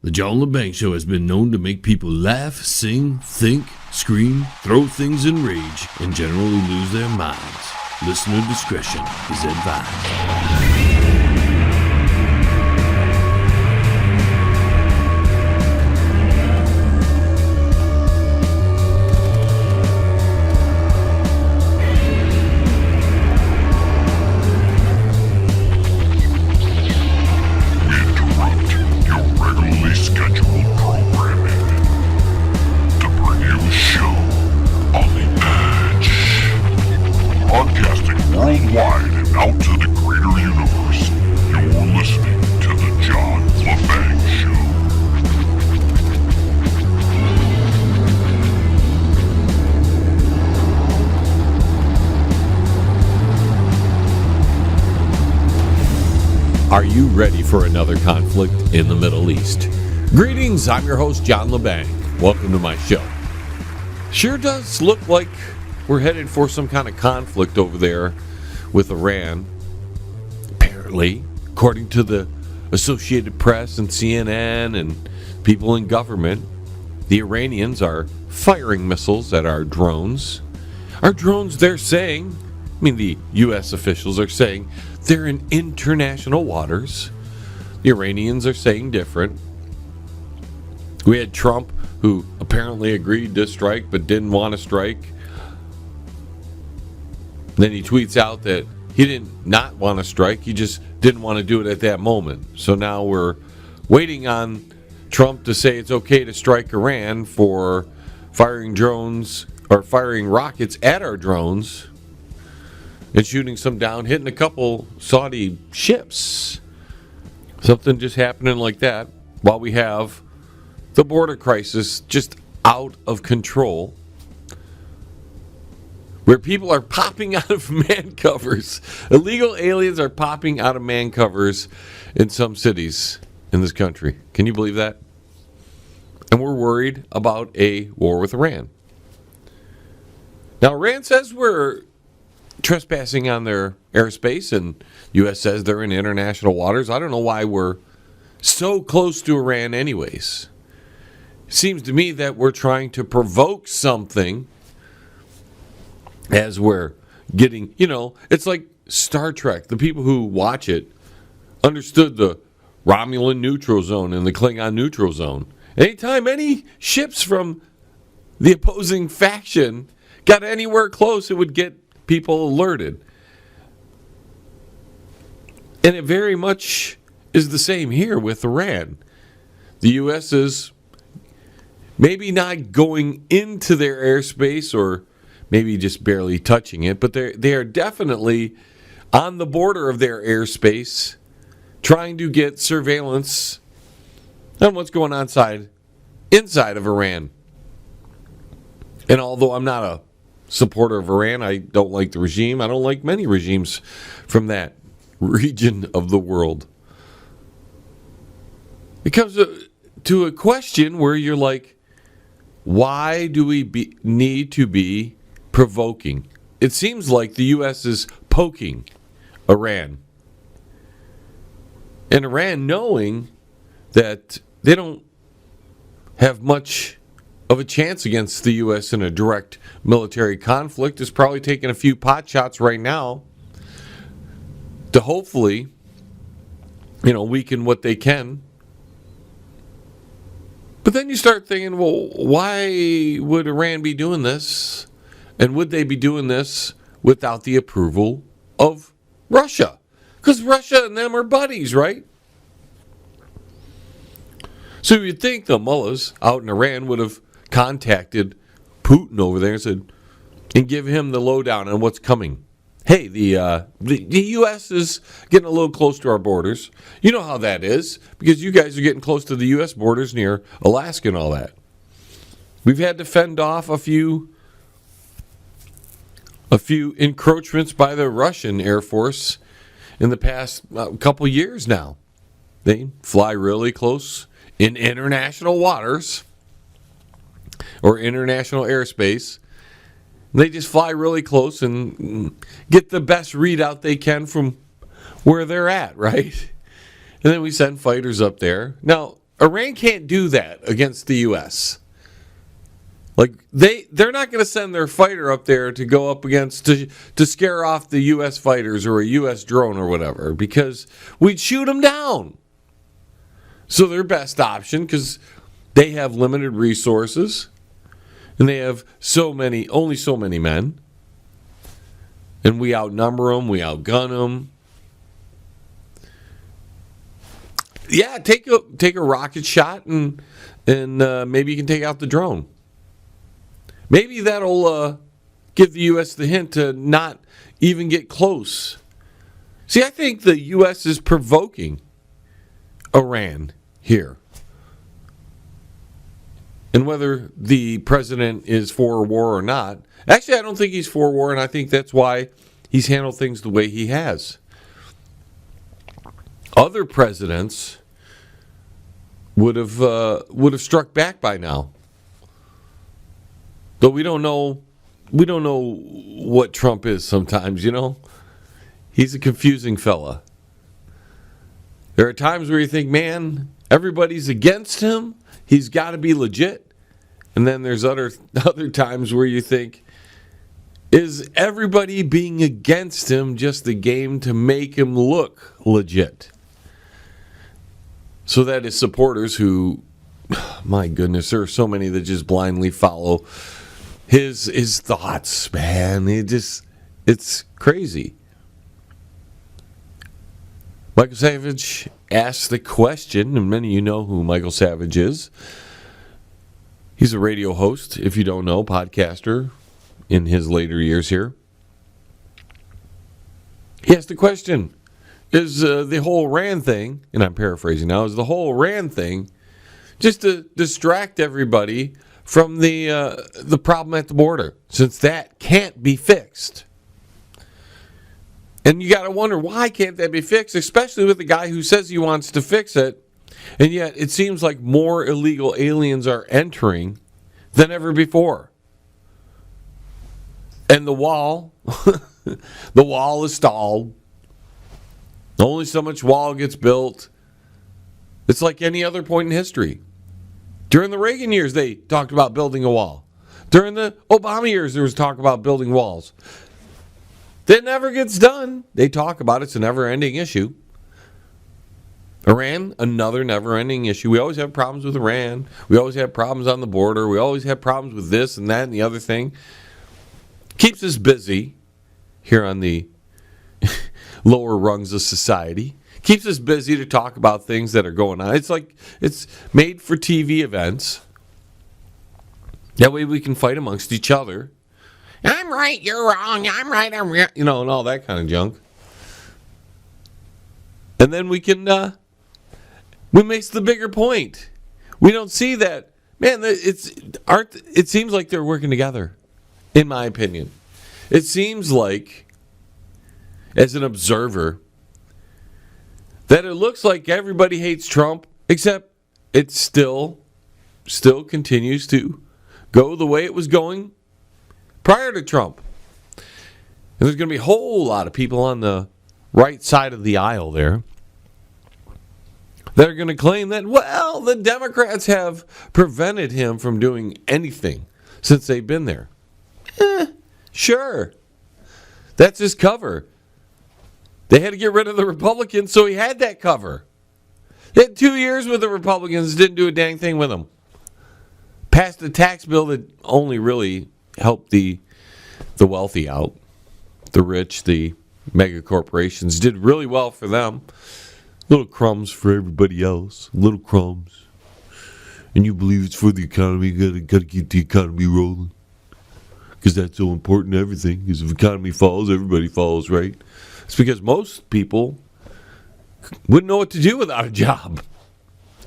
The John Lebang Show has been known to make people laugh, sing, think, scream, throw things in rage, and generally lose their minds. Listener discretion is advised. Worldwide and out to the greater universe, you're listening to the John Lebang Show. Are you ready for another conflict in the Middle East? Greetings, I'm your host, John Lebang. Welcome to my show. Sure does look like we're headed for some kind of conflict over there with Iran. Apparently, according to the Associated Press and CNN and people in government, the Iranians are firing missiles at our drones. Our drones, they're saying, the U.S. officials are saying, they're in international waters. The Iranians are saying different. We had Trump, who apparently agreed to strike but didn't want to strike. Then he tweets out that he didn't not want to strike, he just didn't want to do it at that moment. So now we're waiting on Trump to say it's okay to strike Iran for firing drones or firing rockets at our drones and shooting some down, hitting a couple Saudi ships. Something just happening like that while we have the border crisis just out of control, where people are popping out of man covers. Illegal aliens are popping out of man covers in some cities in this country. Can you believe that? And we're worried about a war with Iran. Now, Iran says we're trespassing on their airspace, and U.S. says they're in international waters. I don't know why we're so close to Iran anyways. It seems to me that we're trying to provoke something as we're getting, it's like Star Trek. The people who watch it understood the Romulan neutral zone and the Klingon neutral zone. Anytime any ships from the opposing faction got anywhere close, it would get people alerted. And it very much is the same here with Iran. The U.S. is maybe not going into their airspace or maybe just barely touching it, but they are definitely on the border of their airspace, trying to get surveillance on what's going on inside of Iran. And although I'm not a supporter of Iran, I don't like the regime. I don't like many regimes from that region of the world. It comes to a question where you're like, why do we need to be provoking? It seems like the U.S. is poking Iran. And Iran, knowing that they don't have much of a chance against the U.S. in a direct military conflict, is probably taking a few pot shots right now to hopefully, weaken what they can. But then you start thinking, well, why would Iran be doing this? And would they be doing this without the approval of Russia? Because Russia and them are buddies, right? So you'd think the mullahs out in Iran would have contacted Putin over there and give him the lowdown on what's coming. Hey, the U.S. is getting a little close to our borders. You know how that is, because you guys are getting close to the U.S. borders near Alaska and all that. We've had to fend off a few encroachments by the Russian Air Force in the past couple years now. They fly really close in international waters or international airspace. They just fly really close and get the best readout they can from where they're at, right? And then we send fighters up there. Now, Iran can't do that against the U.S. Like they're not going to send their fighter up there to go up against to scare off the U.S. fighters or a U.S. drone or whatever, because we'd shoot them down. So their best option, because they have limited resources and they have only so many men, and we outnumber them, we outgun them. Yeah, take a rocket shot and maybe you can take out the drone. Maybe that'll give the U.S. the hint to not even get close. See, I think the U.S. is provoking Iran here. And whether the president is for war or not, actually, I don't think he's for war, and I think that's why he's handled things the way he has. Other presidents would have struck back by now. But we don't know what Trump is sometimes, you know? He's a confusing fella. There are times where you think, man, everybody's against him. He's got to be legit. And then there's other times where you think, is everybody being against him just a game to make him look legit? So that his supporters who, my goodness, there are so many that just blindly follow his thoughts, man. It's crazy. Michael Savage asked the question, and many of you know who Michael Savage is. He's a radio host, if you don't know, podcaster in his later years here. He asked the question, is the whole Iran thing, and I'm paraphrasing now, is the whole Iran thing just to distract everybody from the problem at the border, since that can't be fixed? And you got to wonder, why can't that be fixed, especially with the guy who says he wants to fix it, and yet it seems like more illegal aliens are entering than ever before. And the wall, the wall is stalled. Only so much wall gets built. It's like any other point in history. During the Reagan years, they talked about building a wall. During the Obama years, there was talk about building walls. That never gets done. They talk about it. It's a never-ending issue. Iran, another never-ending issue. We always have problems with Iran. We always have problems on the border. We always have problems with this and that and the other thing. Keeps us busy here on the lower rungs of society. Keeps us busy to talk about things that are going on. It's like it's made for TV events. That way we can fight amongst each other. I'm right, you're wrong. I'm right, I'm wrong. You know, and all that kind of junk. And then we can, we make the bigger point. We don't see that. Man, it seems like they're working together, in my opinion. It seems like, as an observer, that it looks like everybody hates Trump, except it still continues to go the way it was going prior to Trump. And there's going to be a whole lot of people on the right side of the aisle there that are going to claim that, well, the Democrats have prevented him from doing anything since they've been there. Sure. That's his cover. They had to get rid of the Republicans, so he had that cover. They had 2 years with the Republicans, didn't do a dang thing with them. Passed a tax bill that only really helped the wealthy out. The rich, the mega corporations, did really well for them. Little crumbs for everybody else. Little crumbs. And you believe it's for the economy. You gotta keep the economy rolling. Because that's so important to everything. Because if the economy falls, everybody falls, right? It's because most people wouldn't know what to do without a job.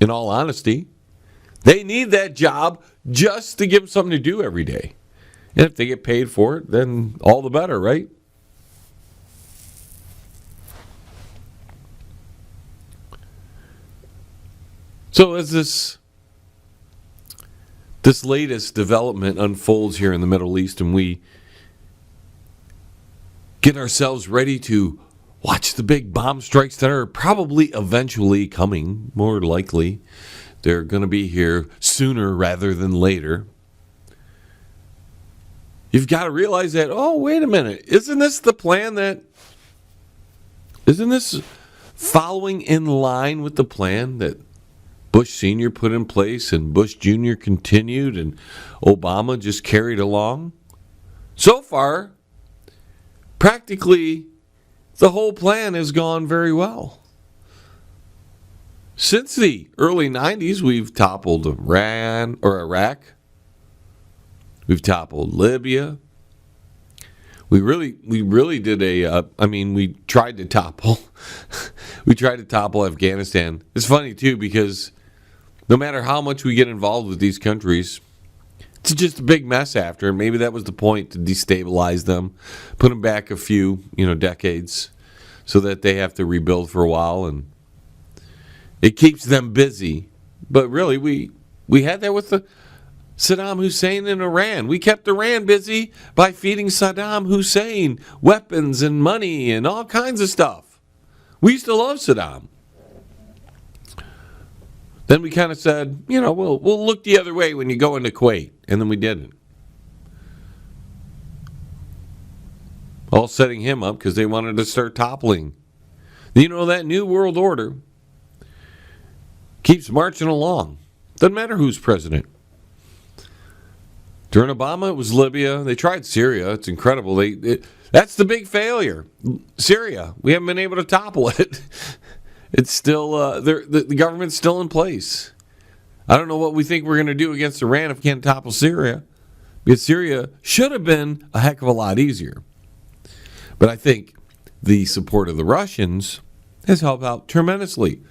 In all honesty. They need that job just to give them something to do every day. And if they get paid for it, then all the better, right? So as this latest development unfolds here in the Middle East, and we get ourselves ready to watch the big bomb strikes that are probably eventually coming, more likely, They're going to be here sooner rather than later. You've got to realize that, oh, wait a minute. Isn't this following in line with the plan that Bush Sr. put in place and Bush Jr. continued and Obama just carried along? So far, practically the whole plan has gone very well. Since the early 90s, we've toppled Iran or Iraq. We've toppled Libya. We really did we tried to topple. We tried to topple Afghanistan. It's funny, too, because no matter how much we get involved with these countries, it's just a big mess after. And maybe that was the point, to destabilize them, put them back a few, decades so that they have to rebuild for a while. And it keeps them busy. But really, we had that with the Saddam Hussein in Iran. We kept Iran busy by feeding Saddam Hussein weapons and money and all kinds of stuff. We used to love Saddam. Then we kind of said, we'll look the other way when you go into Kuwait. And then we didn't. All setting him up because they wanted to start toppling. That new world order keeps marching along. Doesn't matter who's president. During Obama, it was Libya. They tried Syria. It's incredible. That's the big failure. Syria. We haven't been able to topple it. It's still, the government's still in place. I don't know what we think we're going to do against Iran if we can't topple Syria. Because Syria should have been a heck of a lot easier. But I think the support of the Russians has helped out tremendously.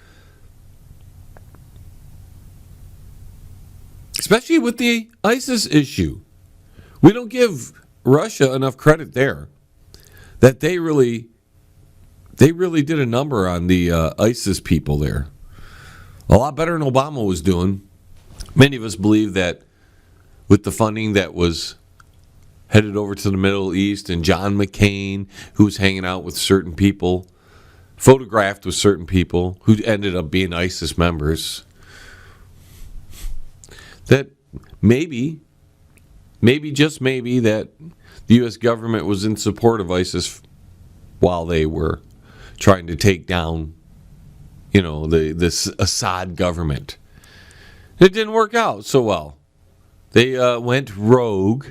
Especially with the ISIS issue. We don't give Russia enough credit there. That they really did a number on the ISIS people there. A lot better than Obama was doing. Many of us believe that with the funding that was headed over to the Middle East and John McCain, who was hanging out with certain people, photographed with certain people who ended up being ISIS members, that maybe just maybe that the U.S. government was in support of ISIS while they were trying to take down, this Assad government. It didn't work out so well. They went rogue,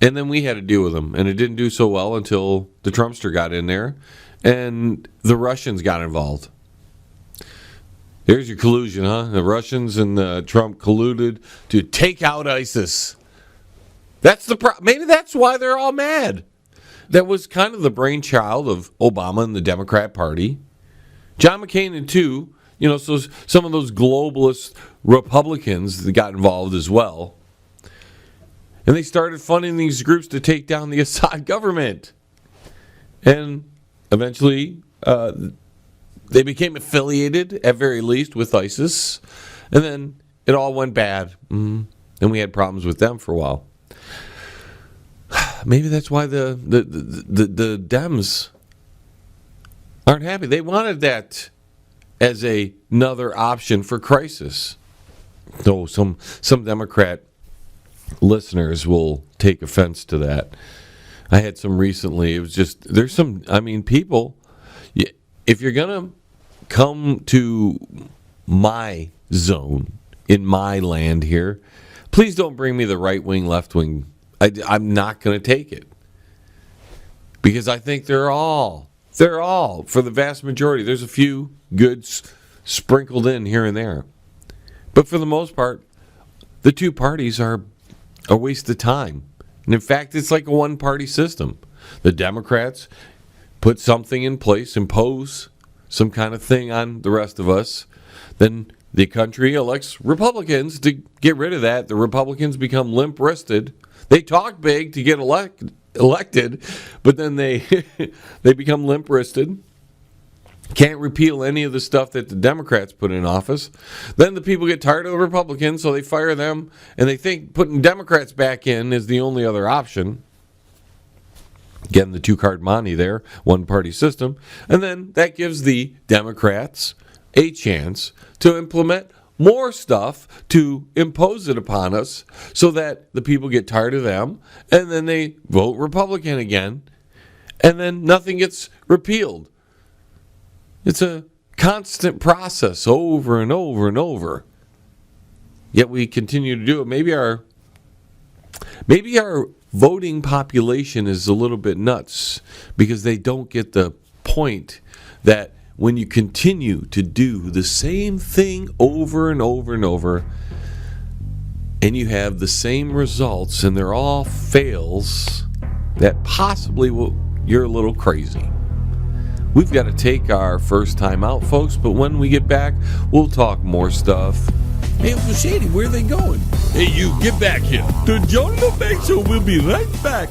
and then we had to deal with them. And it didn't do so well until the Trumpster got in there, and the Russians got involved. There's your collusion, huh? The Russians and Trump colluded to take out ISIS. That's the problem. Maybe that's why they're all mad. That was kind of the brainchild of Obama and the Democrat Party. John McCain and so some of those globalist Republicans that got involved as well. And they started funding these groups to take down the Assad government. And eventually, they became affiliated, at very least, with ISIS. And then it all went bad. And we had problems with them for a while. Maybe that's why the Dems aren't happy. They wanted that as another option for crisis. Though some Democrat listeners will take offense to that. I had some recently. It was just, there's some, people, if you're going to come to my zone, in my land here, please don't bring me the right wing, left wing. I'm not going to take it. Because I think they're all, for the vast majority, there's a few goods sprinkled in here and there. But for the most part, the two parties are a waste of time. And in fact, it's like a one-party system. The Democrats put something in place, impose some kind of thing on the rest of us. Then the country elects Republicans to get rid of that. The Republicans become limp-wristed. They talk big to get elected, but then they become limp-wristed. Can't repeal any of the stuff that the Democrats put in office. Then the people get tired of the Republicans, so they fire them, and they think putting Democrats back in is the only other option. Again, the two-card monte there, one-party system. And then that gives the Democrats a chance to implement more stuff to impose it upon us so that the people get tired of them and then they vote Republican again and then nothing gets repealed. It's a constant process over and over and over. Yet we continue to do it. Maybe our voting population is a little bit nuts because they don't get the point that when you continue to do the same thing over and over and over, and you have the same results, and they're all fails, that possibly you're a little crazy. We've got to take our first time out, folks, but when we get back, we'll talk more stuff. Hey, Uncle Shady, where are they going? Hey, you, get back here. The John Lebang Show will be right back.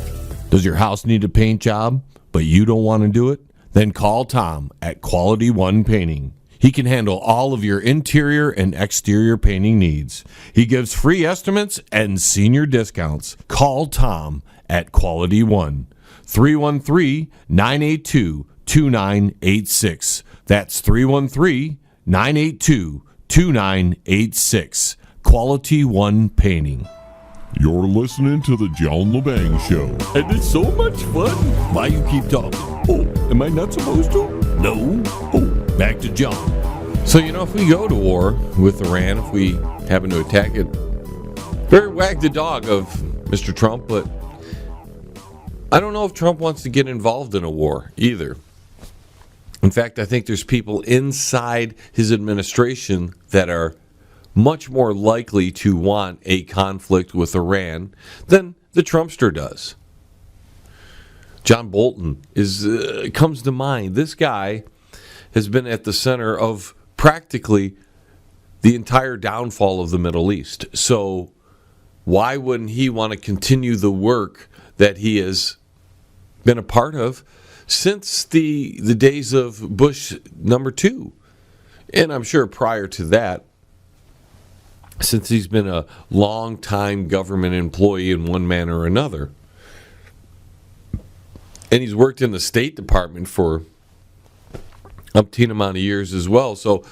Does your house need a paint job, but you don't want to do it? Then call Tom at Quality One Painting. He can handle all of your interior and exterior painting needs. He gives free estimates and senior discounts. Call Tom at Quality One, 313-982-2986. That's 313-982-2986. Quality One Painting. You're listening to the John Lebang Show. And it's so much fun. Why you keep talking? Oh, am I not supposed to? No. Oh, back to John. So, if we go to war with Iran, if we happen to attack it, very wag the dog of Mr. Trump, but I don't know if Trump wants to get involved in a war either. In fact, I think there's people inside his administration that are much more likely to want a conflict with Iran than the Trumpster does. John Bolton comes to mind. This guy has been at the center of practically the entire downfall of the Middle East. So why wouldn't he want to continue the work that he has been a part of since the days of Bush number 2? And I'm sure prior to that, since he's been a long-time government employee in one manner or another. And he's worked in the State Department for umpteen amount of years as well. So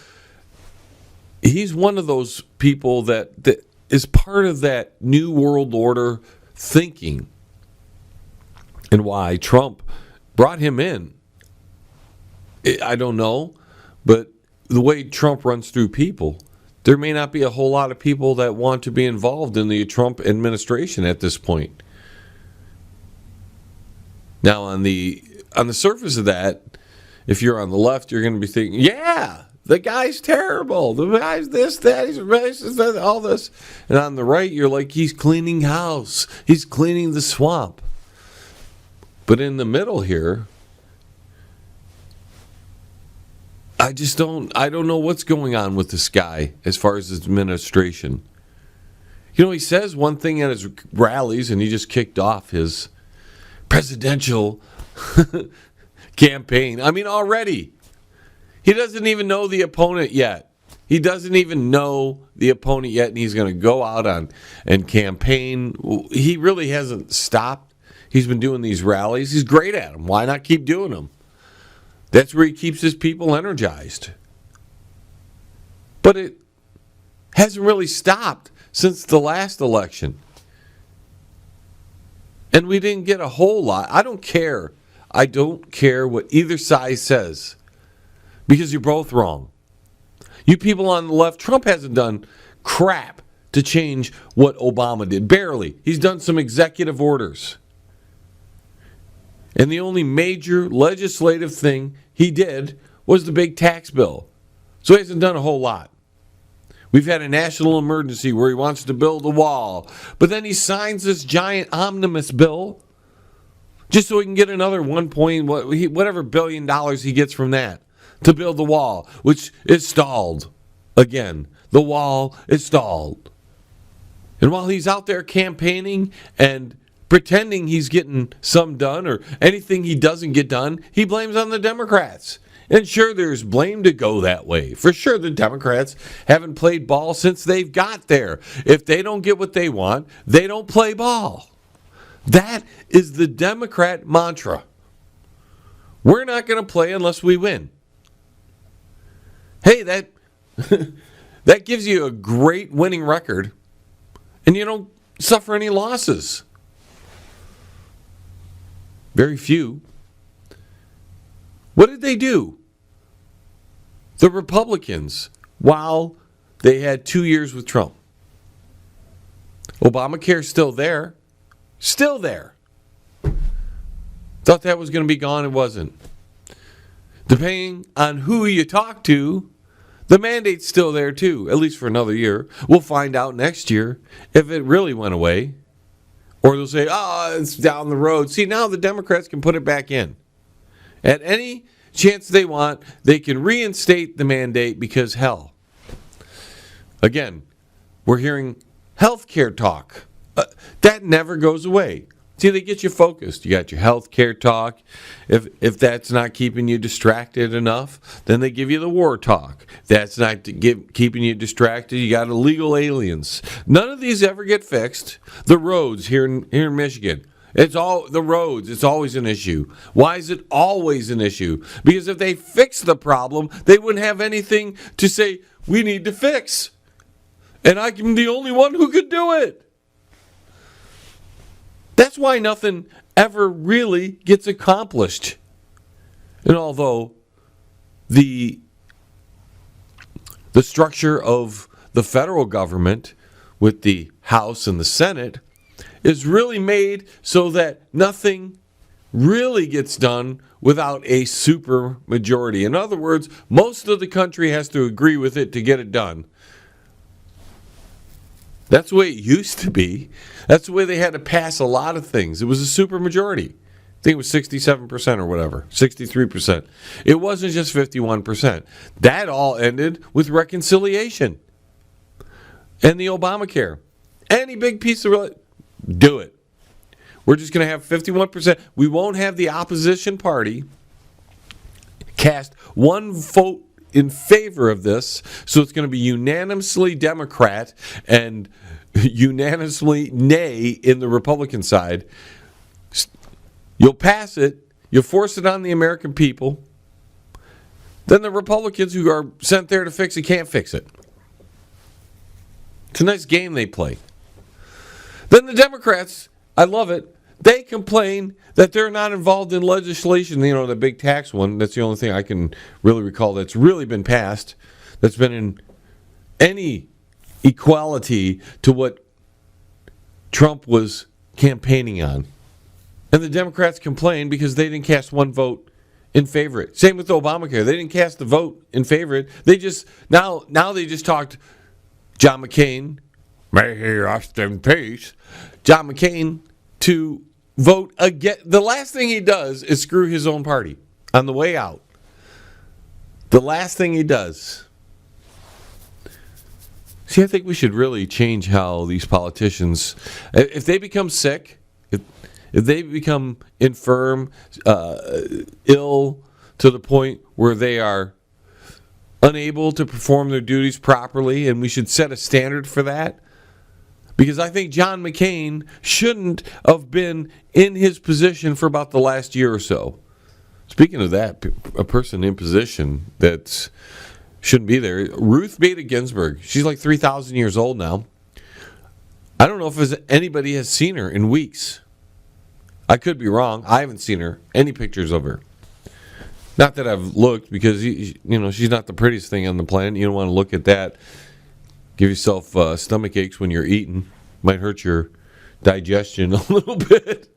he's one of those people that is part of that New World Order thinking. And why Trump brought him in, I don't know. But the way Trump runs through people, there may not be a whole lot of people that want to be involved in the Trump administration at this point. Now, on the surface of that, if you're on the left, you're going to be thinking, yeah, the guy's terrible. The guy's this, that, he's racist, that, all this. And on the right, you're like, he's cleaning house. He's cleaning the swamp. But in the middle here, I don't know what's going on with this guy as far as his administration. He says one thing at his rallies, and he just kicked off his presidential campaign. I mean, already. He doesn't even know the opponent yet. And he's going to go out and campaign. He really hasn't stopped. He's been doing these rallies. He's great at them. Why not keep doing them? That's where he keeps his people energized. But it hasn't really stopped since the last election. And we didn't get a whole lot. I don't care. I don't care what either side says. Because you're both wrong. You people on the left, Trump hasn't done crap to change what Obama did. Barely. He's done some executive orders. And the only major legislative thing he did was the big tax bill. So he hasn't done a whole lot. We've had a national emergency where he wants to build a wall. But then he signs this giant omnibus bill just so he can get another whatever billion dollars he gets from that to build the wall, which is stalled. Again, the wall is stalled. And while he's out there campaigning and pretending he's getting some done, or anything he doesn't get done, he blames on the Democrats. And sure, there's blame to go that way. For sure, the Democrats haven't played ball since they've got there. If they don't get what they want, they don't play ball. That is the Democrat mantra. We're not going to play unless we win. Hey, That gives you a great winning record, and you don't suffer any losses. Very few. What did they do? The Republicans, while they had 2 years with Trump. Obamacare's still there. Still there. Thought that was going to be gone. It wasn't. Depending on who you talk to, the mandate's still there too, at least for another year. We'll find out next year if it really went away. Or they'll say, it's down the road. See, now the Democrats can put it back in. At any chance they want, they can reinstate the mandate because, hell, again, we're hearing health care talk. That never goes away. See, they get you focused. You got your health care talk. If that's not keeping you distracted enough, then they give you the war talk. That's not keeping you distracted. You got illegal aliens. None of these ever get fixed. The roads here in Michigan. It's all the roads. It's always an issue. Why is it always an issue? Because if they fix the problem, they wouldn't have anything to say we need to fix. And I'm the only one who could do it. That's why nothing ever really gets accomplished. And although the structure of the federal government with the House and the Senate is really made so that nothing really gets done without a super majority. In other words, most of the country has to agree with it to get it done. That's the way it used to be. That's the way they had to pass a lot of things. It was a supermajority. I think it was 67% or whatever, 63%. It wasn't just 51%. That all ended with reconciliation. And the Obamacare. Any big piece of do it. We're just going to have 51%. We won't have the opposition party cast one vote in favor of this, so it's going to be unanimously Democrat and unanimously nay in the Republican side. You'll pass it, you'll force it on the American people, then the Republicans who are sent there to fix it can't fix it. It's a nice game they play. Then the Democrats, I love it, they complain that they're not involved in legislation, the big tax one. That's the only thing I can really recall that's really been passed, that's been in any equality to what Trump was campaigning on. And the Democrats complain because they didn't cast one vote in favor of it. Same with Obamacare. They didn't cast the vote in favor of it. They just, now they just talked John McCain, may he rest in peace, John McCain, to vote again. The last thing he does is screw his own party on the way out. The last thing he does. See, I think we should really change how these politicians, if they become sick, if they become infirm, ill to the point where they are unable to perform their duties properly, and we should set a standard for that. Because I think John McCain shouldn't have been in his position for about the last year or so. Speaking of that, a person in position that shouldn't be there, Ruth Bader Ginsburg. She's like 3,000 years old now. I don't know if anybody has seen her in weeks. I could be wrong. I haven't seen her. Any pictures of her. Not that I've looked, because she's not the prettiest thing on the planet. You don't want to look at that. Give yourself stomach aches when you're eating. Might hurt your digestion a little bit.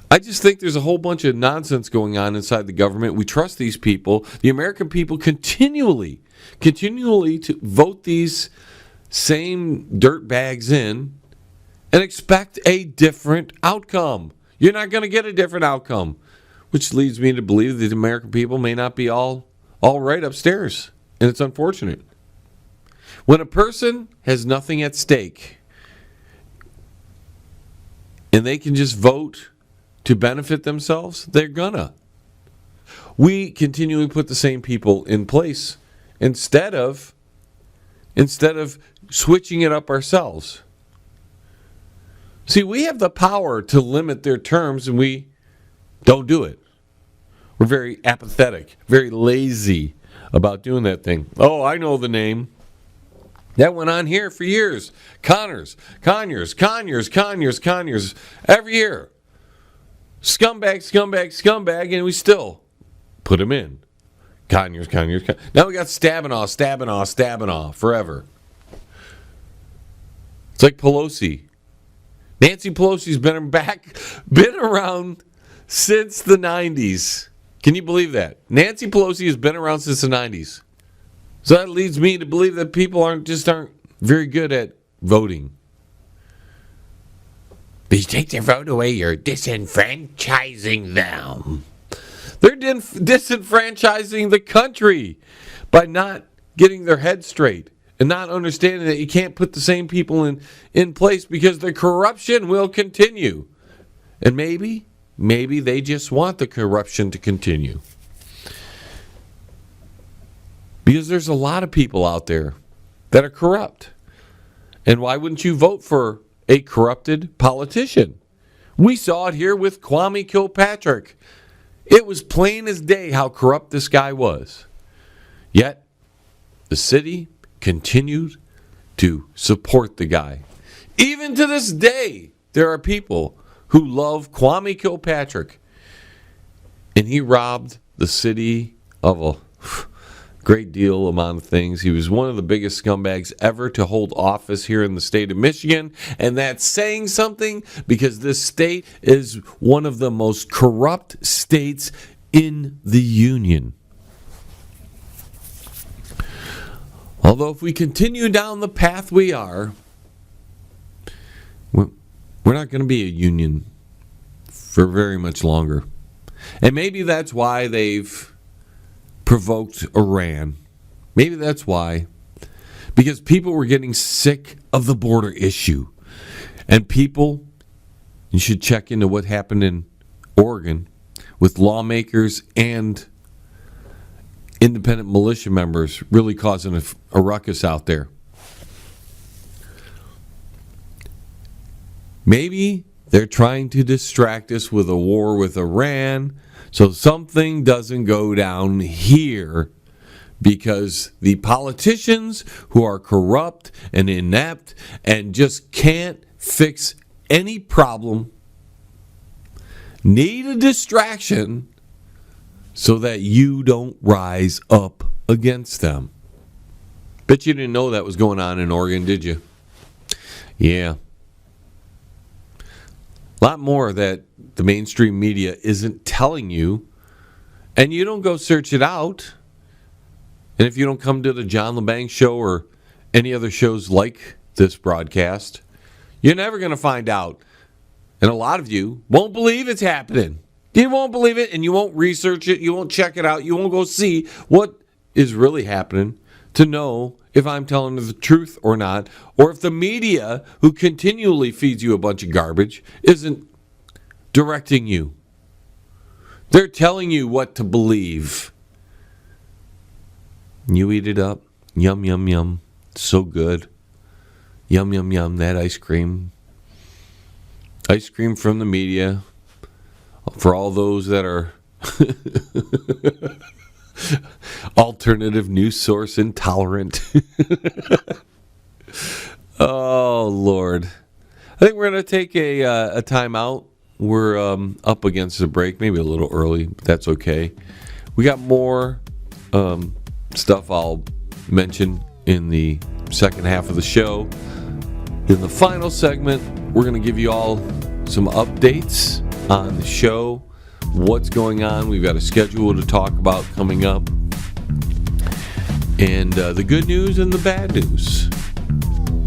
I just think there's a whole bunch of nonsense going on inside the government. We trust these people. The American people continually to vote these same dirt bags in and expect a different outcome. You're not going to get a different outcome, which leads me to believe that the American people may not be all right upstairs, and it's unfortunate. When a person has nothing at stake and they can just vote to benefit themselves, they're gonna. We continually put the same people in place instead of switching it up ourselves. See, we have the power to limit their terms, and we don't do it. We're very apathetic, very lazy about doing that thing. Oh, I know the name. That went on here for years. Conyers. Every year. Scumbag, and we still put him in. Conyers. Now we got stabbing off forever. It's like Pelosi. Nancy Pelosi's been around since the 90s. Can you believe that? Nancy Pelosi has been around since the 90s. So that leads me to believe that people aren't very good at voting. If you take their vote away, you're disenfranchising them. They're disenfranchising the country by not getting their head straight and not understanding that you can't put the same people in place because the corruption will continue. And maybe they just want the corruption to continue. Because there's a lot of people out there that are corrupt. And why wouldn't you vote for a corrupted politician? We saw it here with Kwame Kilpatrick. It was plain as day how corrupt this guy was. Yet, the city continued to support the guy. Even to this day, there are people who love Kwame Kilpatrick. And he robbed the city of a great deal amount of things. He was one of the biggest scumbags ever to hold office here in the state of Michigan. And that's saying something because this state is one of the most corrupt states in the union. Although if we continue down the path we are, we're not going to be a union for very much longer. And maybe that's why they've provoked Iran. Maybe that's why. Because people were getting sick of the border issue. And people, you should check into what happened in Oregon with lawmakers and independent militia members really causing a ruckus out there. Maybe they're trying to distract us with a war with Iran so something doesn't go down here because the politicians who are corrupt and inept and just can't fix any problem need a distraction so that you don't rise up against them. Bet you didn't know that was going on in Oregon, did you? Yeah. A lot more that the mainstream media isn't telling you, and you don't go search it out. And if you don't come to the John Lebang show or any other shows like this broadcast, you're never going to find out. And a lot of you won't believe it's happening. You won't believe it, and you won't research it. You won't check it out. You won't go see what is really happening to know if I'm telling the truth or not, or if the media, who continually feeds you a bunch of garbage, isn't directing you. They're telling you what to believe. You eat it up. Yum, yum, yum. So good. Yum, yum, yum. That ice cream. Ice cream from the media. For all those that are alternative news source intolerant. Oh, Lord. I think we're going to take a time out. We're up against the break, maybe a little early, but that's okay. We got more stuff I'll mention in the second half of the show. In the final segment, we're going to give you all some updates on the show, what's going on. We've got a schedule to talk about coming up, and the good news and the bad news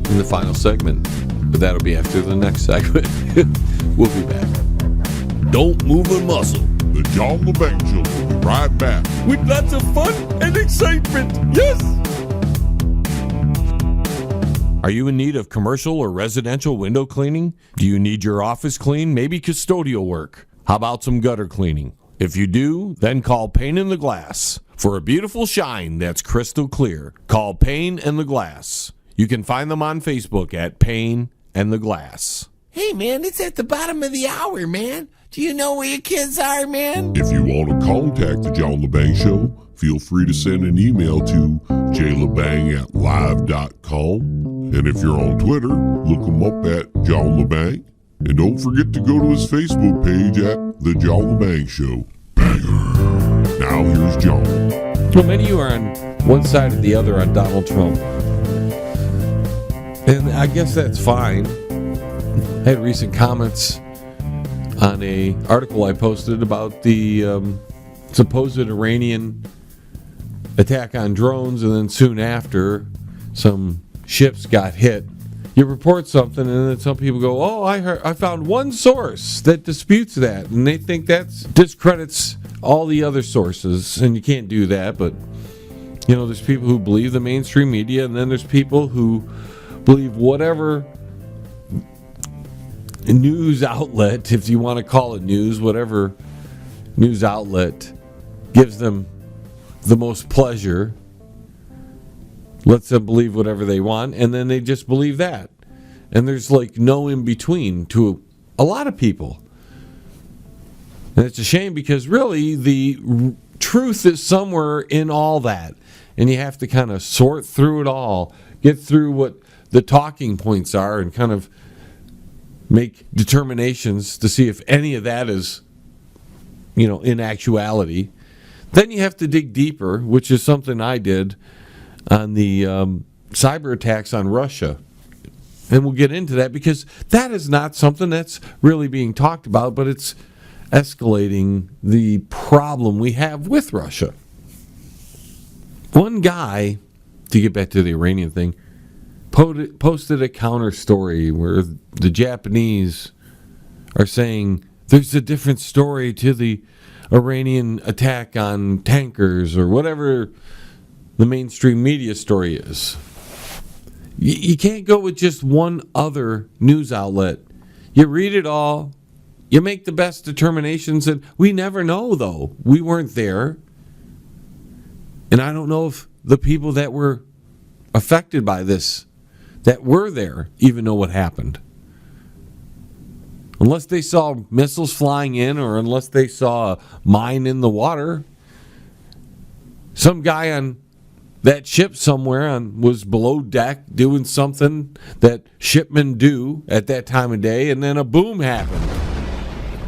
in the final segment. But that'll be after the next segment. We'll be back. Don't move a muscle. The John Lebang Show will be right back. With lots of fun and excitement. Yes! Are you in need of commercial or residential window cleaning? Do you need your office cleaned? Maybe custodial work? How about some gutter cleaning? If you do, then call Pane and the Glass. For a beautiful shine that's crystal clear, call Pane and the Glass. You can find them on Facebook at Pane and the Glass. Hey, man, it's at the bottom of the hour, man. Do you know where your kids are, man? If you want to contact the John LeBang Show, feel free to send an email to jlebang@live.com. And if you're on Twitter, look him up at John LeBang. And don't forget to go to his Facebook page at The John LeBang Show. Banger. Now here's John. Well, many of you are on one side or the other on Donald Trump. And I guess that's fine. I had recent comments on a article I posted about the supposed Iranian attack on drones, and then soon after, some ships got hit. You report something, and then some people go, "Oh, I found one source that disputes that," and they think that discredits all the other sources, and you can't do that. But you know, there's people who believe the mainstream media, and then there's people who believe whatever news outlet, if you want to call it news, whatever news outlet gives them the most pleasure, lets them believe whatever they want, and then they just believe that. And there's like no in between to a lot of people. And it's a shame, because really the truth is somewhere in all that. And you have to kind of sort through it all, get through what the talking points are, and kind of make determinations to see if any of that is, you know, in actuality. Then you have to dig deeper, which is something I did on the cyber attacks on Russia. And we'll get into that, because that is not something that's really being talked about, but it's escalating the problem we have with Russia. One guy, to get back to the Iranian thing, posted a counter story where the Japanese are saying there's a different story to the Iranian attack on tankers, or whatever the mainstream media story is. You can't go with just one other news outlet. You read it all, you make the best determinations, and we never know, though. We weren't there. And I don't know if the people that were affected by this, that were there, even know what happened. Unless they saw missiles flying in, or unless they saw a mine in the water. Some guy on that ship somewhere was below deck doing something that shipmen do at that time of day, and then a boom happened.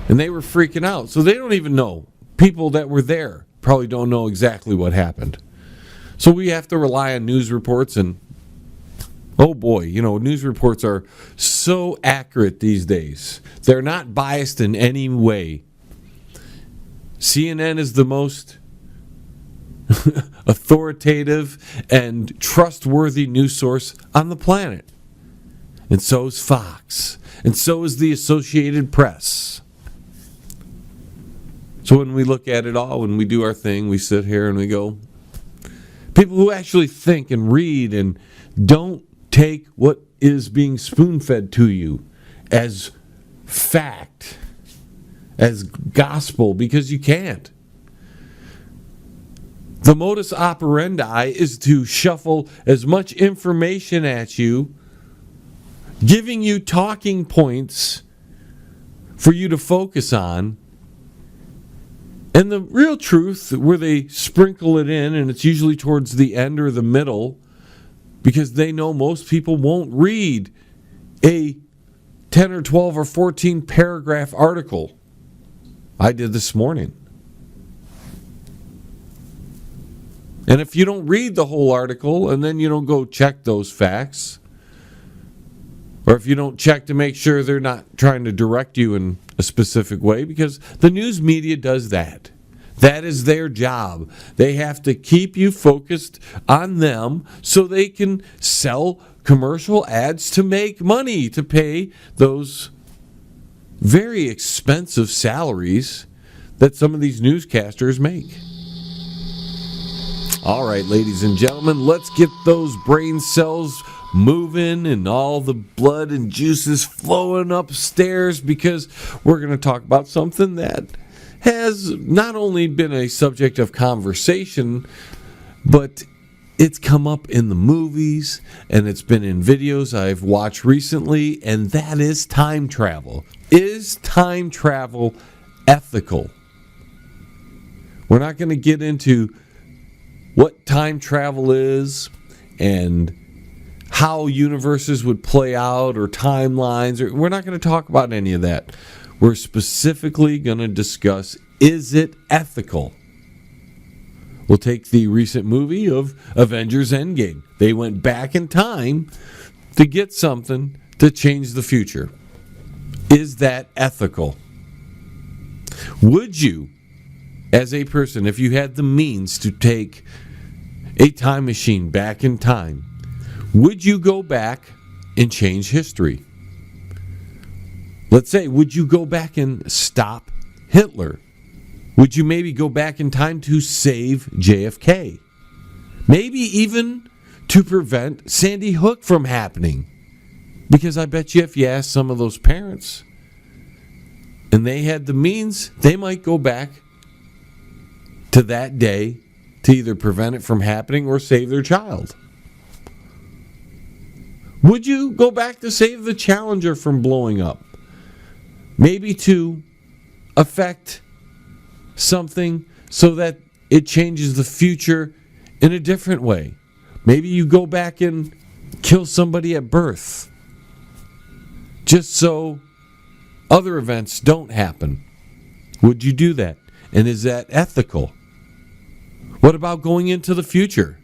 And they were freaking out. So they don't even know. People that were there probably don't know exactly what happened. So we have to rely on news reports, and oh boy, you know, news reports are so accurate these days. They're not biased in any way. CNN is the most authoritative and trustworthy news source on the planet. And so is Fox. And so is the Associated Press. So when we look at it all, when we do our thing, we sit here and we go, people who actually think and read and don't take what is being spoon-fed to you as fact, as gospel, because you can't. The modus operandi is to shuffle as much information at you, giving you talking points for you to focus on. And the real truth, where they sprinkle it in, and it's usually towards the end or the middle, because they know most people won't read a 10 or 12 or 14 paragraph article. I did this morning. And if you don't read the whole article, and then you don't go check those facts, or if you don't check to make sure they're not trying to direct you in a specific way, because the news media does that. That is their job. They have to keep you focused on them so they can sell commercial ads to make money, to pay those very expensive salaries that some of these newscasters make. All right, ladies and gentlemen, let's get those brain cells moving and all the blood and juices flowing upstairs, because we're going to talk about something that has not only been a subject of conversation, but it's come up in the movies and it's been in videos I've watched recently, and that is time travel. Is time travel ethical. We're not going to get into what time travel is and how universes would play out or timelines. We're not going to talk about any of that. We're specifically going to discuss, is it ethical? We'll take the recent movie of Avengers Endgame. They went back in time to get something to change the future. Is that ethical? Would you, as a person, if you had the means to take a time machine back in time, would you go back and change history? Let's say, would you go back and stop Hitler? Would you maybe go back in time to save JFK? Maybe even to prevent Sandy Hook from happening. Because I bet you if you ask some of those parents and they had the means, they might go back to that day to either prevent it from happening or save their child. Would you go back to save the Challenger from blowing up? Maybe to affect something so that it changes the future in a different way. Maybe you go back and kill somebody at birth just so other events don't happen. Would you do that? And is that ethical? What about going into the future?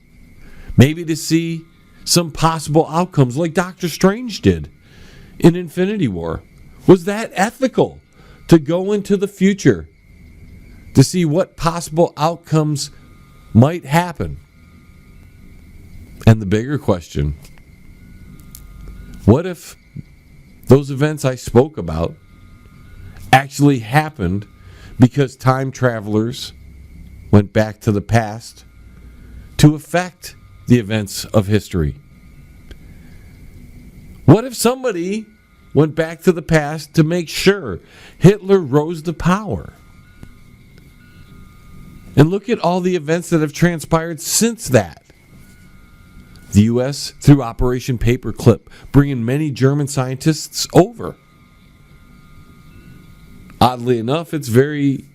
Maybe to see some possible outcomes like Doctor Strange did in Infinity War. Was that ethical to go into the future to see what possible outcomes might happen? And the bigger question, what if those events I spoke about actually happened because time travelers went back to the past to affect the events of history? What if somebody went back to the past to make sure Hitler rose to power? And look at all the events that have transpired since that. The U.S., through Operation Paperclip, bringing many German scientists over. Oddly enough, it's very,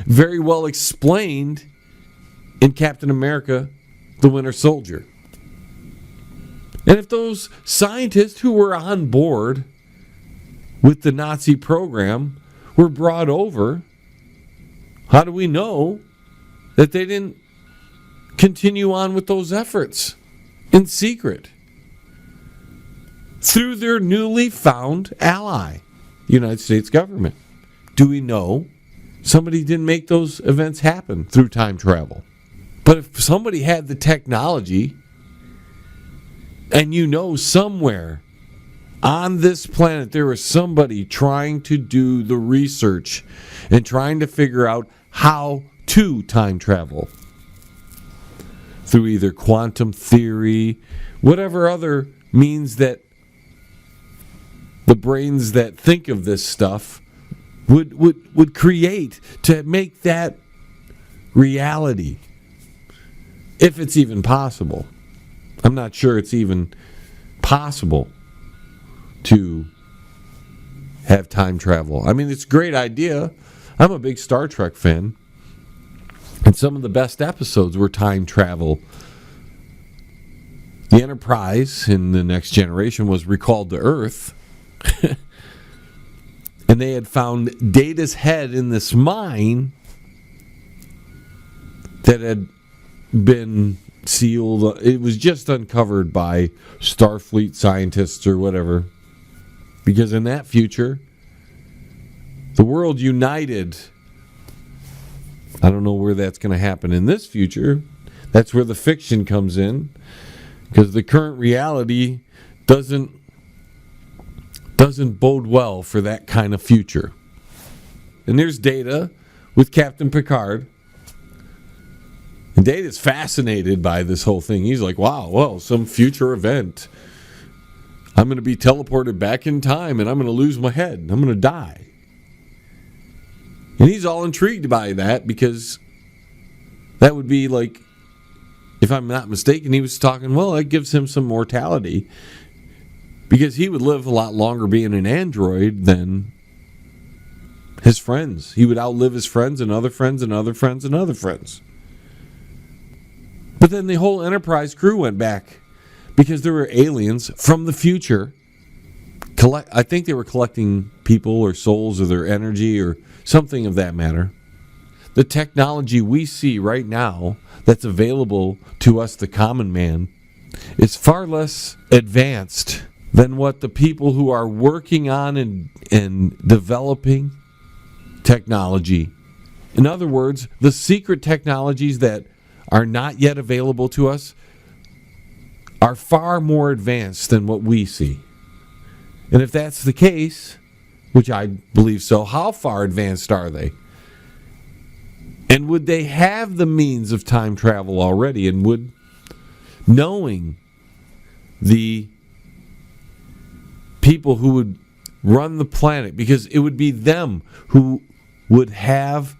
very well explained in Captain America, the Winter Soldier. And if those scientists who were on board with the Nazi program were brought over, how do we know that they didn't continue on with those efforts in secret through their newly found ally, the United States government? Do we know somebody didn't make those events happen through time travel? But if somebody had the technology, and you know somewhere on this planet there was somebody trying to do the research and trying to figure out how to time travel through either quantum theory, whatever other means that the brains that think of this stuff would create to make that reality, if it's even possible. I'm not sure it's even possible to have time travel. I mean, it's a great idea. I'm a big Star Trek fan. And some of the best episodes were time travel. The Enterprise in The Next Generation was recalled to Earth. And they had found Data's head in this mine that had been sealed. It was just uncovered by Starfleet scientists or whatever. Because in that future, the world united. I don't know where that's going to happen in this future. That's where the fiction comes in. Because the current reality doesn't bode well for that kind of future. And there's Data with Captain Picard. And Data's fascinated by this whole thing. He's like, wow, well, some future event. I'm going to be teleported back in time and I'm going to lose my head. I'm going to die. And he's all intrigued by that because that would be like, if I'm not mistaken, he was talking, well, that gives him some mortality because he would live a lot longer being an android than his friends. He would outlive his friends and other friends and other friends and other friends. But then the whole Enterprise crew went back because there were aliens from the future. I think they were collecting people or souls or their energy or something of that matter. The technology we see right now that's available to us, the common man, is far less advanced than what the people who are working on and developing technology. In other words, the secret technologies that are not yet available to us are far more advanced than what we see. And if that's the case, which I believe so, how far advanced are they? And would they have the means of time travel already? And would, knowing the people who would run the planet, because it would be them who would have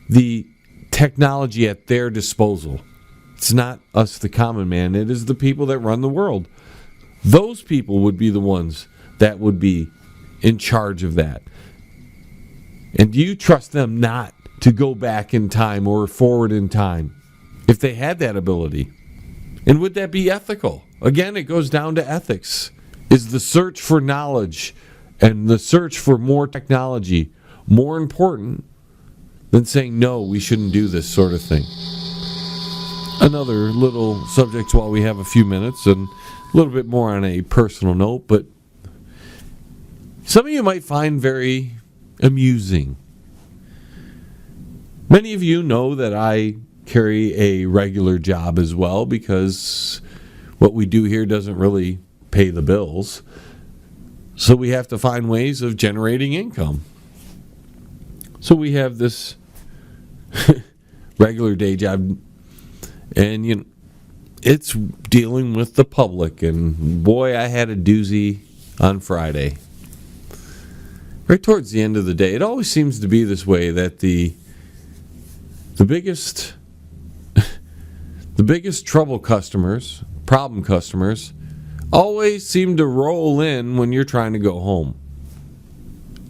the technology at their disposal. It's not us, the common man. It is the people that run the world. Those people would be the ones that would be in charge of that. And do you trust them not to go back in time or forward in time if they had that ability? And would that be ethical? Again, it goes down to ethics. Is the search for knowledge and the search for more technology more important than saying, no, we shouldn't do this sort of thing? Another little subject while we have a few minutes, and a little bit more on a personal note, but some of you might find very amusing. Many of you know that I carry a regular job as well, because what we do here doesn't really pay the bills. So we have to find ways of generating income. So we have this regular day job, and it's dealing with the public. And boy, I had a doozy on Friday. Right towards the end of the day, it always seems to be this way, that the biggest trouble customers, problem customers, always seem to roll in when you're trying to go home.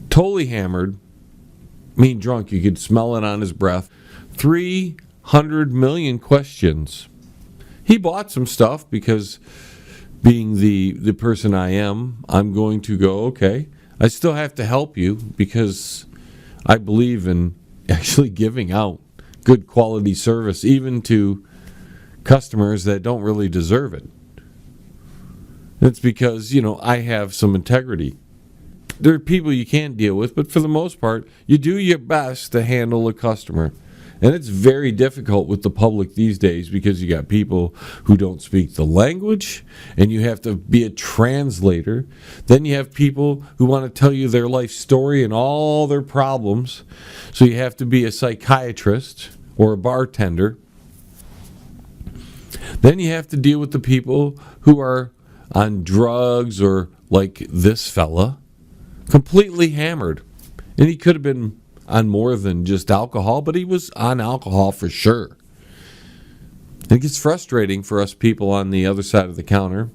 Totally hammered, drunk, you could smell it on his breath. 300 million questions. He bought some stuff because, being the person I am, I'm going to go, okay, I still have to help you because I believe in actually giving out good quality service even to customers that don't really deserve it. It's because, I have some integrity. There are people you can't deal with, but for the most part, you do your best to handle a customer. And it's very difficult with the public these days because you got people who don't speak the language, and you have to be a translator. Then you have people who want to tell you their life story and all their problems. So you have to be a psychiatrist or a bartender. Then you have to deal with the people who are on drugs, or like this fella, completely hammered. And he could have been on more than just alcohol, but he was on alcohol for sure. It gets frustrating for us people on the other side of the counter.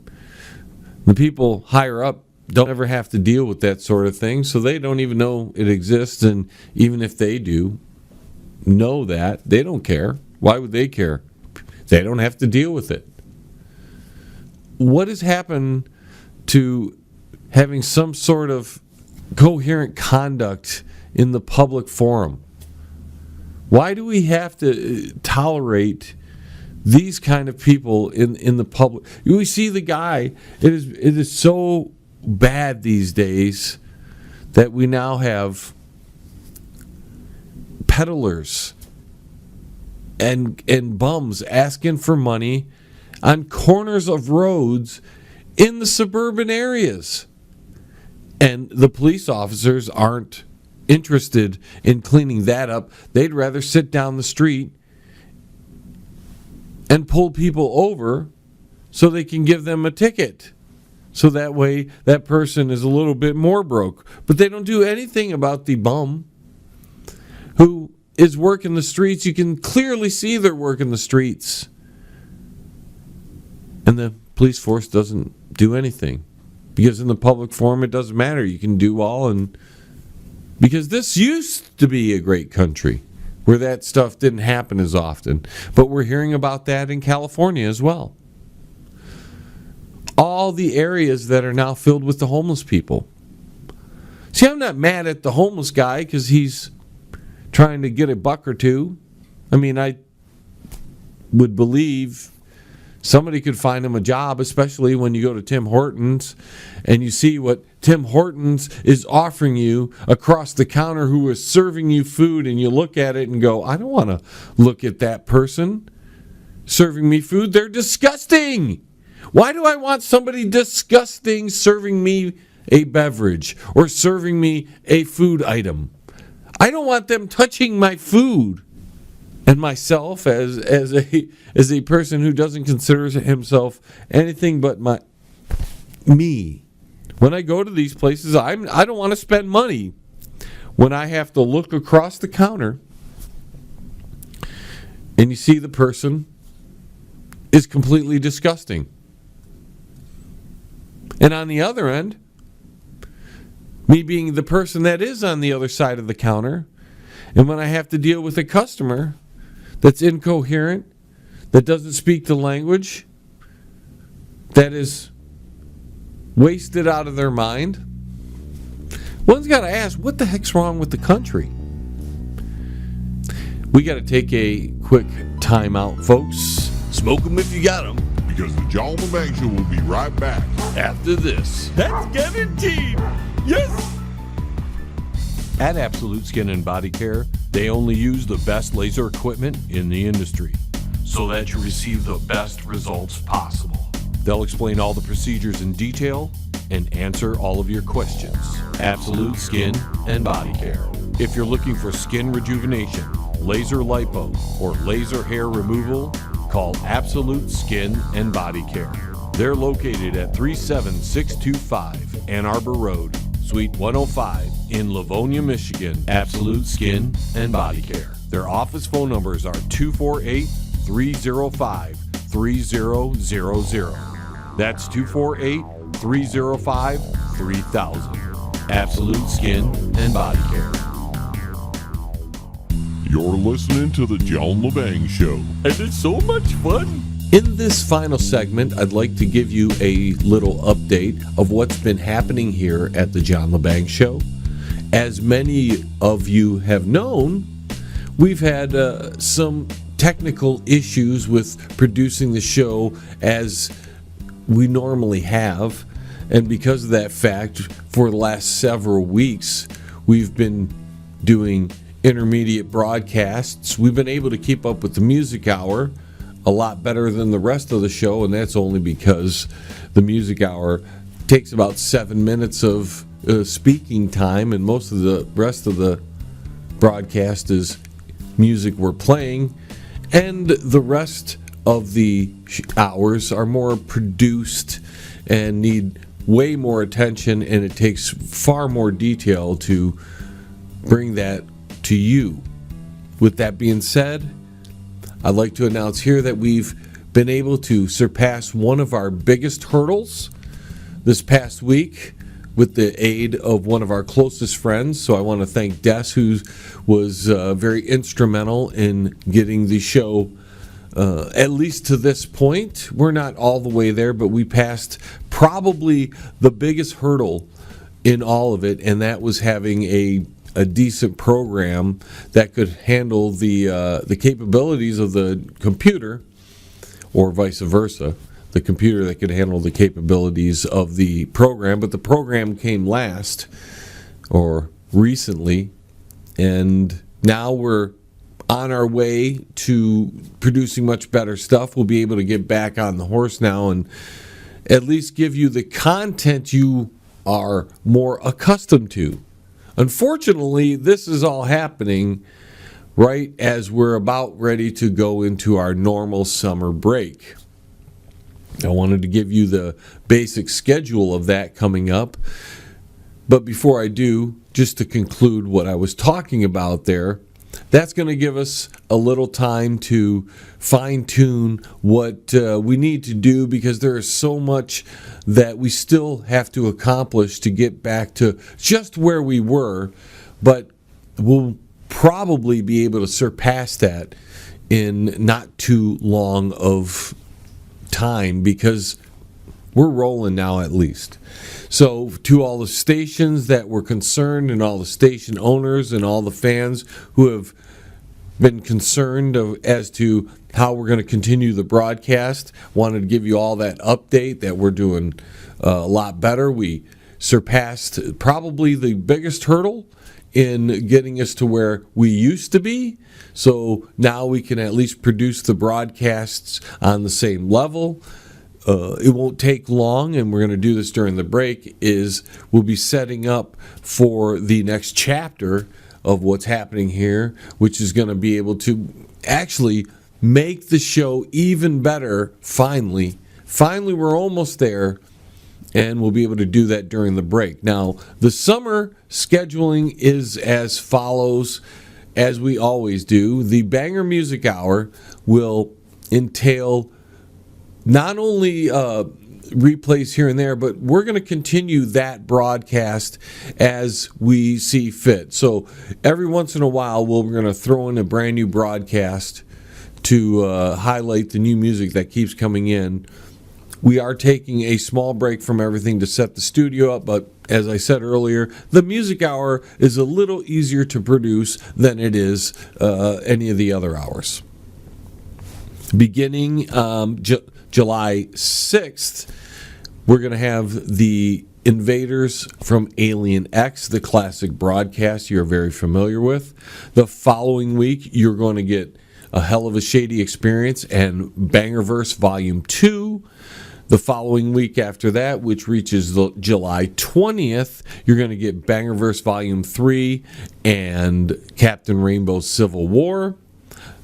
The people higher up don't ever have to deal with that sort of thing, so they don't even know it exists. And even if they do know that, they don't care. Why would they care? They don't have to deal with it. What has happened to having some sort of coherent conduct in the public forum? Why do we have to tolerate these kind of people in the public? We see the guy, it is so bad these days that we now have peddlers and bums asking for money on corners of roads in the suburban areas. And the police officers aren't interested in cleaning that up. They'd rather sit down the street and pull people over so they can give them a ticket. So that way that person is a little bit more broke. But they don't do anything about the bum who is working the streets. You can clearly see they're working the streets. And the police force doesn't do anything. Because in the public forum, it doesn't matter. You can do all, and Because this used to be a great country where that stuff didn't happen as often. But we're hearing about that in California as well. All the areas that are now filled with the homeless people. See, I'm not mad at the homeless guy because he's trying to get a buck or two. I mean, I would believe somebody could find him a job, especially when you go to Tim Hortons and you see what Tim Hortons is offering you across the counter, who is serving you food, and you look at it and go, I don't want to look at that person serving me food. They're disgusting. Why do I want somebody disgusting serving me a beverage or serving me a food item? I don't want them touching my food. And myself, as a person who doesn't consider himself anything but me, when I go to these places, I don't want to spend money when I have to look across the counter and you see the person is completely disgusting. And on the other end, me being the person that is on the other side of the counter, and when I have to deal with a customer that's incoherent, that doesn't speak the language, that is wasted out of their mind, one's got to ask, what the heck's wrong with the country? We got to take a quick time out, folks. Smoke 'em if you got 'em. Because the John Lebang Show will be right back. After this. That's guaranteed. Yes. At Absolute Skin and Body Care, they only use the best laser equipment in the industry so that you receive the best results possible. They'll explain all the procedures in detail and answer all of your questions. Absolute Skin and Body Care. If you're looking for skin rejuvenation, laser lipo, or laser hair removal, call Absolute Skin and Body Care. They're located at 37625 Ann Arbor Road, Suite 105 in Livonia, Michigan. Absolute Skin and Body Care. Their office phone numbers are 248-305-3000. That's 248-305-3000. Absolute Skin and Body Care. You're listening to the John Lebang Show. And it's so much fun. In this final segment, I'd like to give you a little update of what's been happening here at the John Lebang Show. As many of you have known, we've had some technical issues with producing the show as we normally have. And because of that fact, for the last several weeks, we've been doing intermediate broadcasts. We've been able to keep up with the music hour a lot better than the rest of the show, and that's only because the music hour takes about 7 minutes of speaking time, and most of the rest of the broadcast is music we're playing, and the rest of the hours are more produced and need way more attention, and it takes far more detail to bring that to you. With that being said, I'd like to announce here that we've been able to surpass one of our biggest hurdles this past week with the aid of one of our closest friends. So I want to thank Des, who was very instrumental in getting the show at least to this point. We're not all the way there, but we passed probably the biggest hurdle in all of it, and that was having a decent program that could handle the capabilities of the computer, or vice versa. The computer that could handle the capabilities of the program, but the program came last, or recently, and now we're on our way to producing much better stuff. We'll be able to get back on the horse now and at least give you the content you are more accustomed to. Unfortunately, this is all happening right as we're about ready to go into our normal summer break. I wanted to give you the basic schedule of that coming up. But before I do, just to conclude what I was talking about there, that's going to give us a little time to fine-tune what we need to do, because there is so much that we still have to accomplish to get back to just where we were but we'll probably be able to surpass that in not too long of time because we're rolling now at least. So to all the stations that were concerned and all the station owners and all the fans who have been concerned as to how we're going to continue the broadcast, wanted to give you all that update that we're doing a lot better. We surpassed probably the biggest hurdle in getting us to where we used to be. So now we can at least produce the broadcasts on the same level. It won't take long, and we're going to do this during the break, we'll be setting up for the next chapter of what's happening here, which is going to be able to actually make the show even better finally. Finally, we're almost there, and we'll be able to do that during the break. Now, the summer scheduling is as follows, as we always do. The Banger Music Hour will entail not only replays here and there, but we're going to continue that broadcast as we see fit. So every once in a while, we're going to throw in a brand new broadcast to highlight the new music that keeps coming in. We are taking a small break from everything to set the studio up, but as I said earlier, the music hour is a little easier to produce than it is any of the other hours. Beginning July 6th, we're going to have the Invaders from Alien X, the classic broadcast you're very familiar with. The following week, you're going to get A Hell of a Shady Experience and Bangerverse Volume 2. The following week after that, which reaches July 20th, you're going to get Bangerverse Volume 3 and Captain Rainbow's Civil War.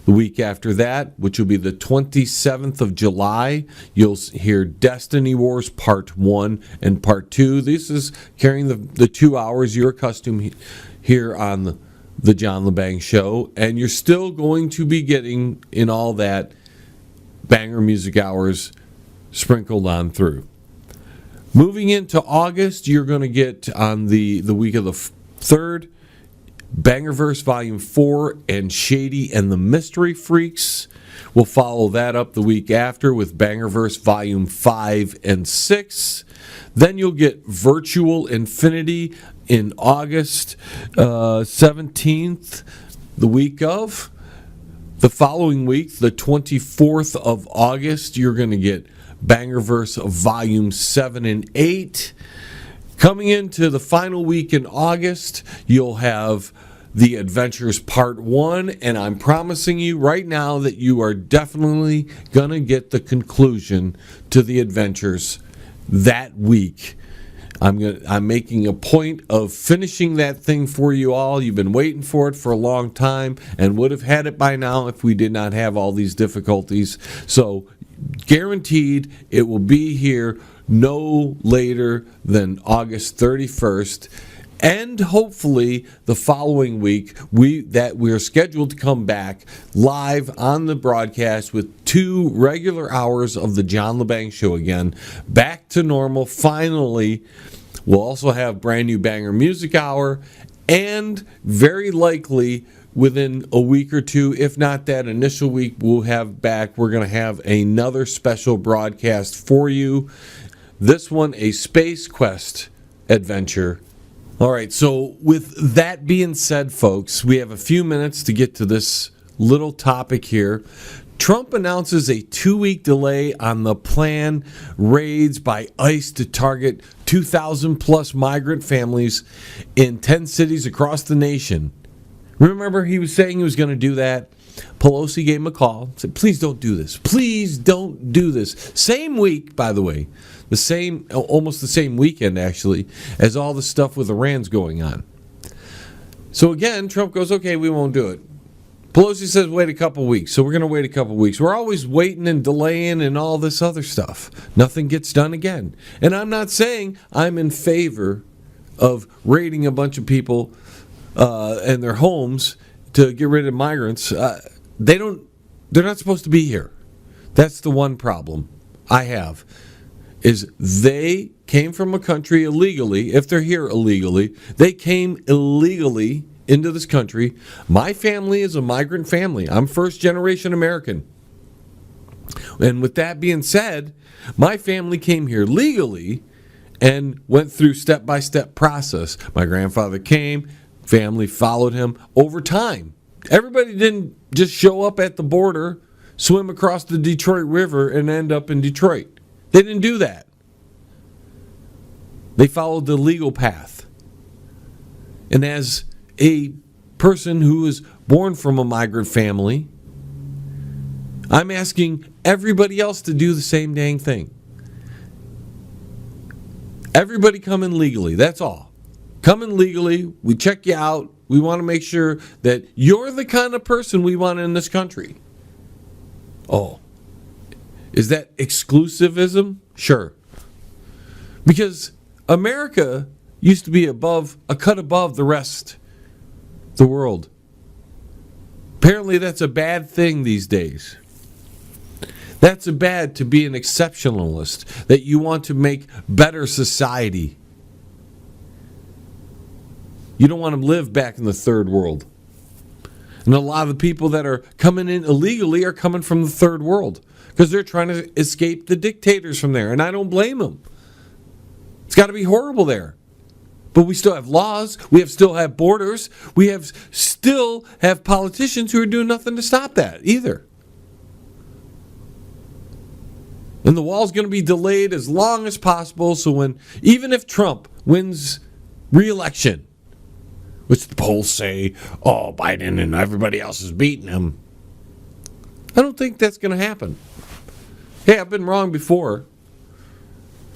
The week after that, which will be the 27th of July, you'll hear Destiny Wars Part 1 and Part 2. This is carrying the 2 hours you're accustomed here on the John LeBang Show. And you're still going to be getting in all that Banger Music Hours sprinkled on through. Moving into August, you're going to get on the week of the 3rd, Bangerverse Volume 4 and Shady and the Mystery Freaks. We'll follow that up the week after with Bangerverse Volume 5 and 6. Then you'll get Virtual Infinity in August 17th, the week of. The following week, the 24th of August, you're going to get Bangerverse Volume 7 and 8. Coming into the final week in August, you'll have The Adventures Part 1, and I'm promising you right now that you are definitely going to get the conclusion to The Adventures that week. I'm making a point of finishing that thing for you all. You've been waiting for it for a long time and would have had it by now if we did not have all these difficulties. So guaranteed it will be here no later than August 31st, and hopefully the following week we're scheduled to come back live on the broadcast with 2 regular hours of the John LeBang Show again, back to normal. Finally, we'll also have brand new Banger Music Hour, and very likely within a week or two, if not that initial week we're going to have another special broadcast for you. This one, a Space Quest adventure. All right, so with that being said, folks, we have a few minutes to get to this little topic here. Trump announces a 2-week delay on the planned raids by ICE to target 2,000 plus migrant families in 10 cities across the nation. Remember, he was saying he was going to do that. Pelosi gave him a call, said, please don't do this. Please don't do this. Same week, by the way, almost the same weekend, actually, as all the stuff with Iran's going on. So again, Trump goes, okay, we won't do it. Pelosi says, wait a couple weeks. So we're going to wait a couple weeks. We're always waiting and delaying and all this other stuff. Nothing gets done again. And I'm not saying I'm in favor of raiding a bunch of people and their homes to get rid of migrants. They're not supposed to be here. That's the one problem I have, is they came from a country illegally, if they're here illegally, they came illegally into this country. My family is a migrant family. I'm first generation American. And with that being said, my family came here legally and went through step-by-step process. My grandfather came, family followed him over time. Everybody didn't just show up at the border, swim across the Detroit River, and end up in Detroit. They didn't do that. They followed the legal path. And as a person who is born from a migrant family, I'm asking everybody else to do the same dang thing. Everybody come in legally, that's all. Come in legally, we check you out. We want to make sure that you're the kind of person we want in this country. Oh, is that exclusivism? Sure. Because America used to be a cut above the rest of the world. Apparently that's a bad thing these days. That's bad to be an exceptionalist, that you want to make better society. You don't want to live back in the third world. And a lot of the people that are coming in illegally are coming from the third world because they're trying to escape the dictators from there. And I don't blame them. It's got to be horrible there. But we still have laws. We still have borders. We still have politicians who are doing nothing to stop that either. And the wall's going to be delayed as long as possible. So even if Trump wins re-election, which the polls say, oh, Biden and everybody else is beating him, I don't think that's going to happen. Hey, I've been wrong before.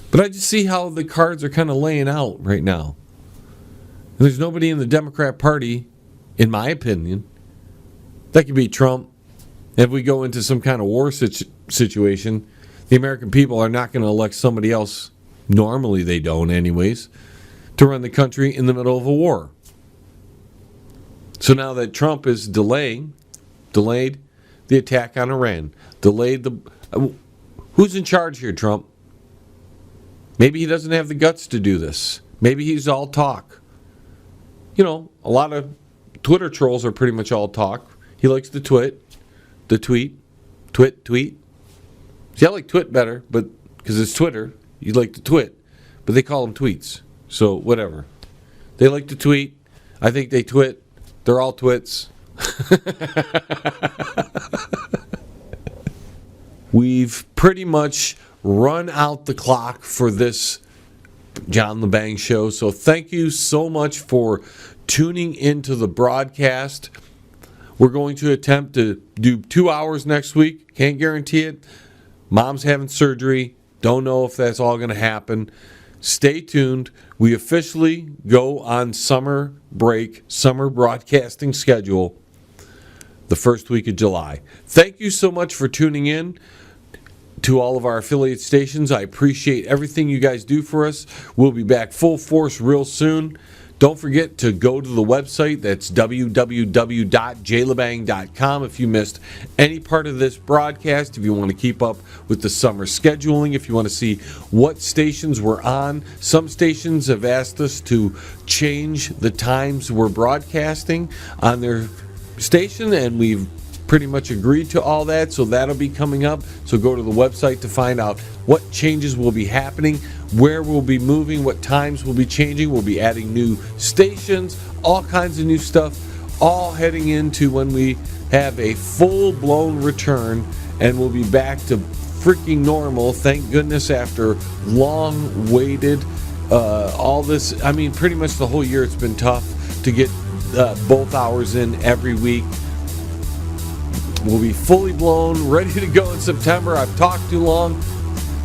But I just see how the cards are kind of laying out right now. And there's nobody in the Democrat Party, in my opinion, that could beat Trump. If we go into some kind of war situation, the American people are not going to elect somebody else, normally they don't anyways, to run the country in the middle of a war. So now that Trump is delayed the attack on Iran, who's in charge here, Trump? Maybe he doesn't have the guts to do this. Maybe he's all talk. You know, a lot of Twitter trolls are pretty much all talk. He likes to tweet. See, I like twit better, but because it's Twitter, you like to twit, but they call them tweets. So whatever. They like to tweet. I think they twit. They're all twits. We've pretty much run out the clock for this John Lebang show. So thank you so much for tuning into the broadcast. We're going to attempt to do 2 hours next week. Can't guarantee it. Mom's having surgery. Don't know if that's all going to happen. Stay tuned. We officially go on summer break, summer broadcasting schedule, the first week of July. Thank you so much for tuning in to all of our affiliate stations. I appreciate everything you guys do for us. We'll be back full force real soon. Don't forget to go to the website. That's www.jlebang.com if you missed any part of this broadcast, if you want to keep up with the summer scheduling, if you want to see what stations we're on. Some stations have asked us to change the times we're broadcasting on their station, and we've pretty much agreed to all that, so that'll be coming up. So go to the website to find out what changes will be happening, where we'll be moving, what times we'll be changing. We'll be adding new stations, all kinds of new stuff, all heading into when we have a full-blown return, and we'll be back to freaking normal, thank goodness, after long-waited all this. I mean, pretty much the whole year it's been tough to get both hours in every week. We'll be fully blown, ready to go in September. I've talked too long.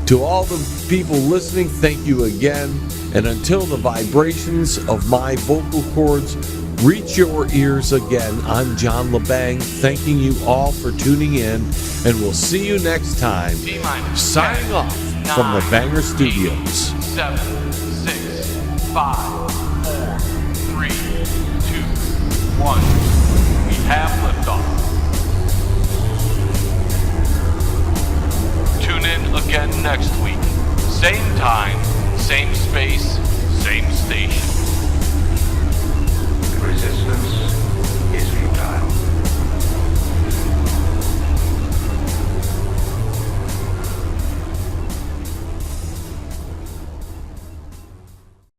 To all the people listening, thank you again. And until the vibrations of my vocal cords reach your ears again, I'm John Lebang, thanking you all for tuning in. And we'll see you next time. Signing off from the Banger Studios. 7, 6, 5, 4, 3, 2, 1. We have liftoff. Tune in again next week. Same time, same space,